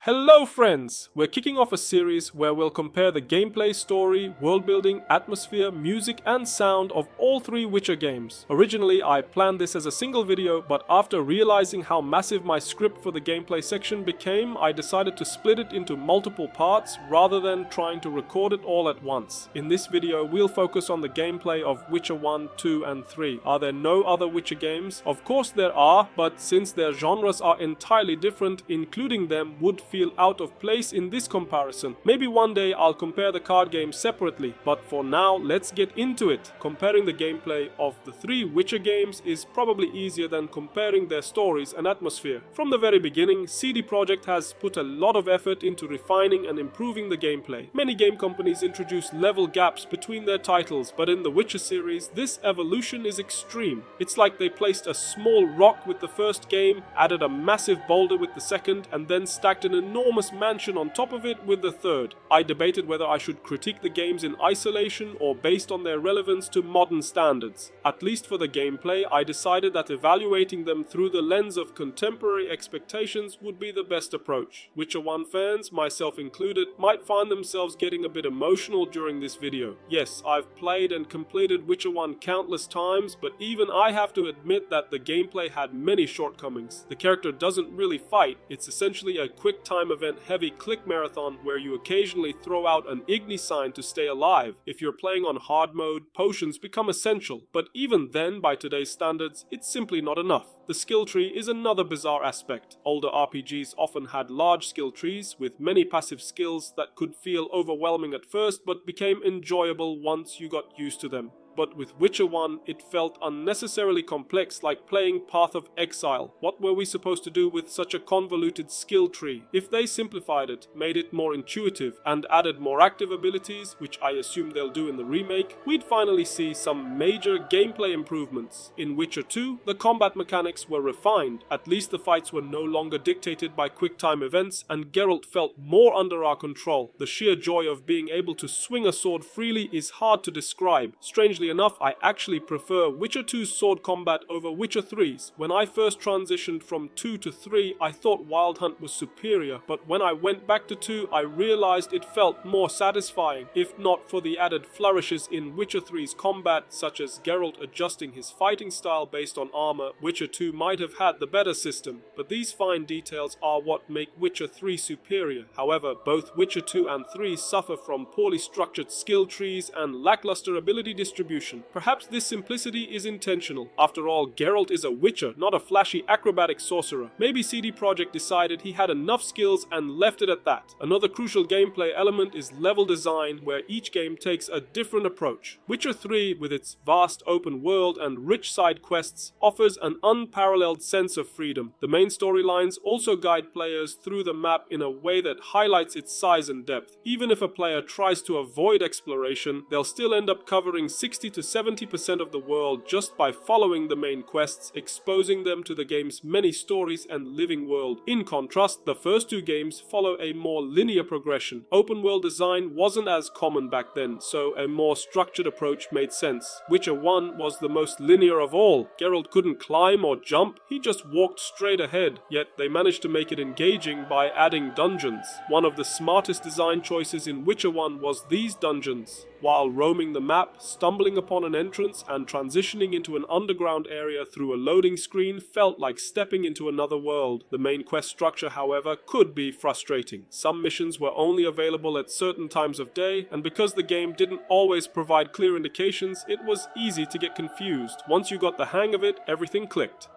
Hello friends! We're kicking off a series where we'll compare the gameplay, story, world building, atmosphere, music and sound of all three Witcher games. Originally I planned this as a single video, but after realizing how massive my script for the gameplay section became, I decided to split it into multiple parts rather than trying to record it all at once. In this video we'll focus on the gameplay of Witcher 1, 2 and 3. Are there no other Witcher games? Of course there are, but since their genres are entirely different, including them would feel out of place in this comparison. Maybe one day I'll compare the card games separately, but for now let's get into it. Comparing the gameplay of the three Witcher games is probably easier than comparing their stories and atmosphere. From the very beginning, CD Projekt has put a lot of effort into refining and improving the gameplay. Many game companies introduce level gaps between their titles, but in the Witcher series this evolution is extreme. It's like they placed a small rock with the first game, added a massive boulder with the second, and then stacked an enormous mansion on top of it with the third. I debated whether I should critique the games in isolation or based on their relevance to modern standards. At least for the gameplay, I decided that evaluating them through the lens of contemporary expectations would be the best approach. Witcher 1 fans, myself included, might find themselves getting a bit emotional during this video. Yes, I've played and completed Witcher 1 countless times, but even I have to admit that the gameplay had many shortcomings. The character doesn't really fight, it's essentially a quick time event heavy click marathon where you occasionally throw out an Igni sign to stay alive. If you're playing on hard mode, potions become essential, but even then by today's standards it's simply not enough. The skill tree is another bizarre aspect. Older RPGs often had large skill trees with many passive skills that could feel overwhelming at first but became enjoyable once you got used to them. But with Witcher 1, it felt unnecessarily complex, like playing Path of Exile. What were we supposed to do with such a convoluted skill tree? If they simplified it, made it more intuitive, and added more active abilities, which I assume they'll do in the remake, we'd finally see some major gameplay improvements. In Witcher 2, the combat mechanics were refined. At least the fights were no longer dictated by quick time events, and Geralt felt more under our control. The sheer joy of being able to swing a sword freely is hard to describe. Strangely enough, I actually prefer Witcher 2's sword combat over Witcher 3's. When I first transitioned from 2 to 3, I thought Wild Hunt was superior, but when I went back to 2, I realized it felt more satisfying, if not for the added flourishes in Witcher 3's combat, such as Geralt adjusting his fighting style based on armor. Witcher 2 might have had the better system, but these fine details are what make Witcher 3 superior. However, both Witcher 2 and 3 suffer from poorly structured skill trees and lackluster ability distribution. Perhaps this simplicity is intentional. After all, Geralt is a witcher, not a flashy acrobatic sorcerer. Maybe CD Projekt decided he had enough skills and left it at that. Another crucial gameplay element is level design, where each game takes a different approach. Witcher 3, with its vast open world and rich side quests, offers an unparalleled sense of freedom. The main storylines also guide players through the map in a way that highlights its size and depth. Even if a player tries to avoid exploration, they'll still end up covering 60 to 70% of the world just by following the main quests, exposing them to the game's many stories and living world. In contrast, the first two games follow a more linear progression. Open world design wasn't as common back then, so a more structured approach made sense. Witcher 1 was the most linear of all. Geralt couldn't climb or jump, he just walked straight ahead, yet they managed to make it engaging by adding dungeons. One of the smartest design choices in Witcher 1 was these dungeons. While roaming the map, stumbling upon an entrance and transitioning into an underground area through a loading screen felt like stepping into another world. The main quest structure, however, could be frustrating. Some missions were only available at certain times of day, and because the game didn't always provide clear indications, it was easy to get confused. Once you got the hang of it, everything clicked.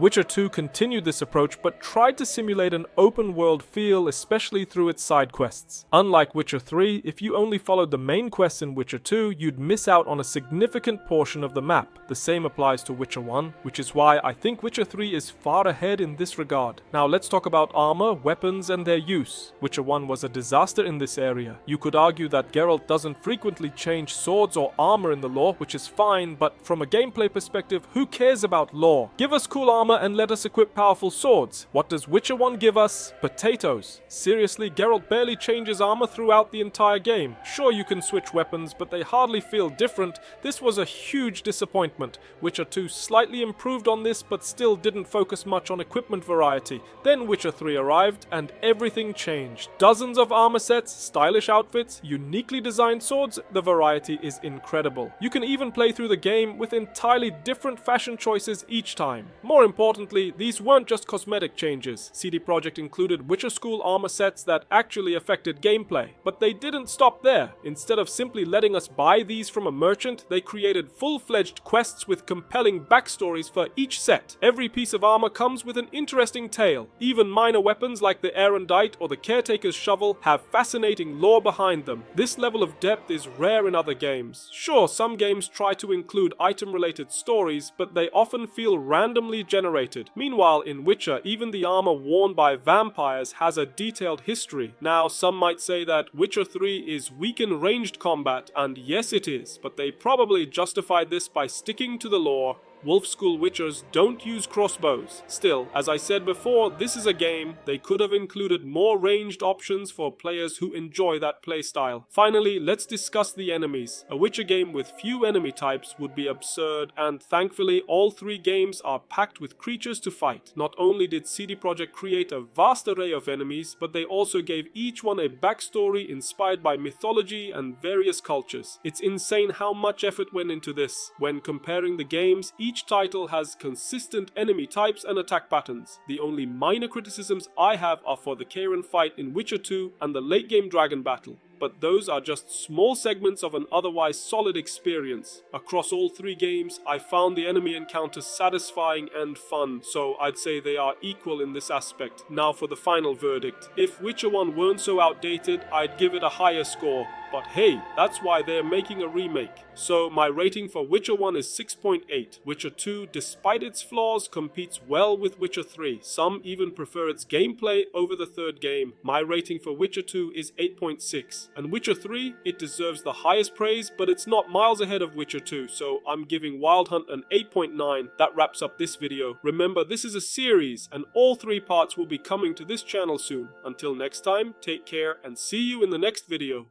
Witcher 2 continued this approach but tried to simulate an open world feel, especially through its side quests. Unlike Witcher 3, if you only followed the main quests in Witcher 2, you'd miss out on a significant portion of the map. The same applies to Witcher 1, which is why I think Witcher 3 is far ahead in this regard. Now let's talk about armor, weapons and their use. Witcher 1 was a disaster in this area. You could argue that Geralt doesn't frequently change swords or armor in the lore, which is fine, but from a gameplay perspective, who cares about lore? Give us cool armor armor and let us equip powerful swords. What does Witcher 1 give us? Potatoes. Seriously, Geralt barely changes armor throughout the entire game. Sure, you can switch weapons, but they hardly feel different. This was a huge disappointment. Witcher 2 slightly improved on this, but still didn't focus much on equipment variety. Then Witcher 3 arrived, and everything changed. Dozens of armor sets, stylish outfits, uniquely designed swords, the variety is incredible. You can even play through the game with entirely different fashion choices each time. More importantly, these weren't just cosmetic changes. CD Projekt included Witcher School armor sets that actually affected gameplay. But they didn't stop there. Instead of simply letting us buy these from a merchant, they created full-fledged quests with compelling backstories for each set. Every piece of armor comes with an interesting tale. Even minor weapons like the Erendite or the Caretaker's shovel have fascinating lore behind them. This level of depth is rare in other games. Sure, some games try to include item-related stories, but they often feel randomly generated. Meanwhile, in Witcher, even the armor worn by vampires has a detailed history. Now, some might say that Witcher 3 is weak in ranged combat, and yes it is, but they probably justified this by sticking to the lore. Wolf School Witchers don't use crossbows. Still, as I said before, this is a game. They could have included more ranged options for players who enjoy that playstyle. Finally, let's discuss the enemies. A Witcher game with few enemy types would be absurd, and thankfully all three games are packed with creatures to fight. Not only did CD Projekt create a vast array of enemies, but they also gave each one a backstory inspired by mythology and various cultures. It's insane how much effort went into this. When comparing the games, each title has consistent enemy types and attack patterns. The only minor criticisms I have are for the Karen fight in Witcher 2 and the late game dragon battle. But those are just small segments of an otherwise solid experience. Across all three games, I found the enemy encounters satisfying and fun, so I'd say they are equal in this aspect. Now for the final verdict. If Witcher 1 weren't so outdated, I'd give it a higher score. But hey, that's why they're making a remake. So my rating for Witcher 1 is 6.8. Witcher 2, despite its flaws, competes well with Witcher 3. Some even prefer its gameplay over the third game. My rating for Witcher 2 is 8.6. And Witcher 3, it deserves the highest praise, but it's not miles ahead of Witcher 2, so I'm giving Wild Hunt an 8.9. That wraps up this video. Remember, this is a series, and all three parts will be coming to this channel soon. Until next time, take care and see you in the next video.